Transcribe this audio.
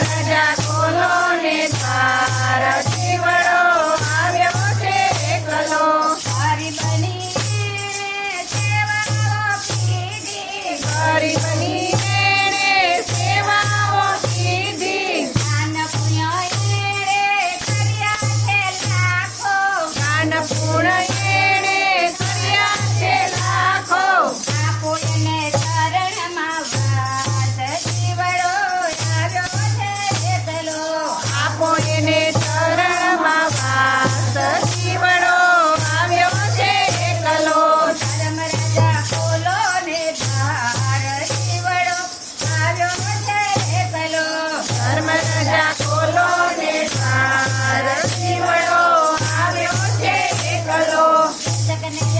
રાજા ખોલો ને દ્વાર, જીવડો આવ્યો છે એકલો. ગરીબની સેવાઓ કીધી, ગરીબની એણે સેવાઓ કીધી, દાન પુણ્ય એણે કર્યા છે લાખો. દાન પુણ્ય એણે કર્યા છે લાખો. આપો એને શરણમાં વાસ, જીવડો આવ્યો છે એકલો. આપો એને શરણમાં વાસ, જીવડો આવ્યો છે એકલો. ધર્મ રાજા ખોલો ને દ્વાર, જીવડો આવ્યો છે એકલો. ધર્મ રાજા ખોલો ને દ્વાર, જીવડો આવ્યો છે એકલો. દર્શકને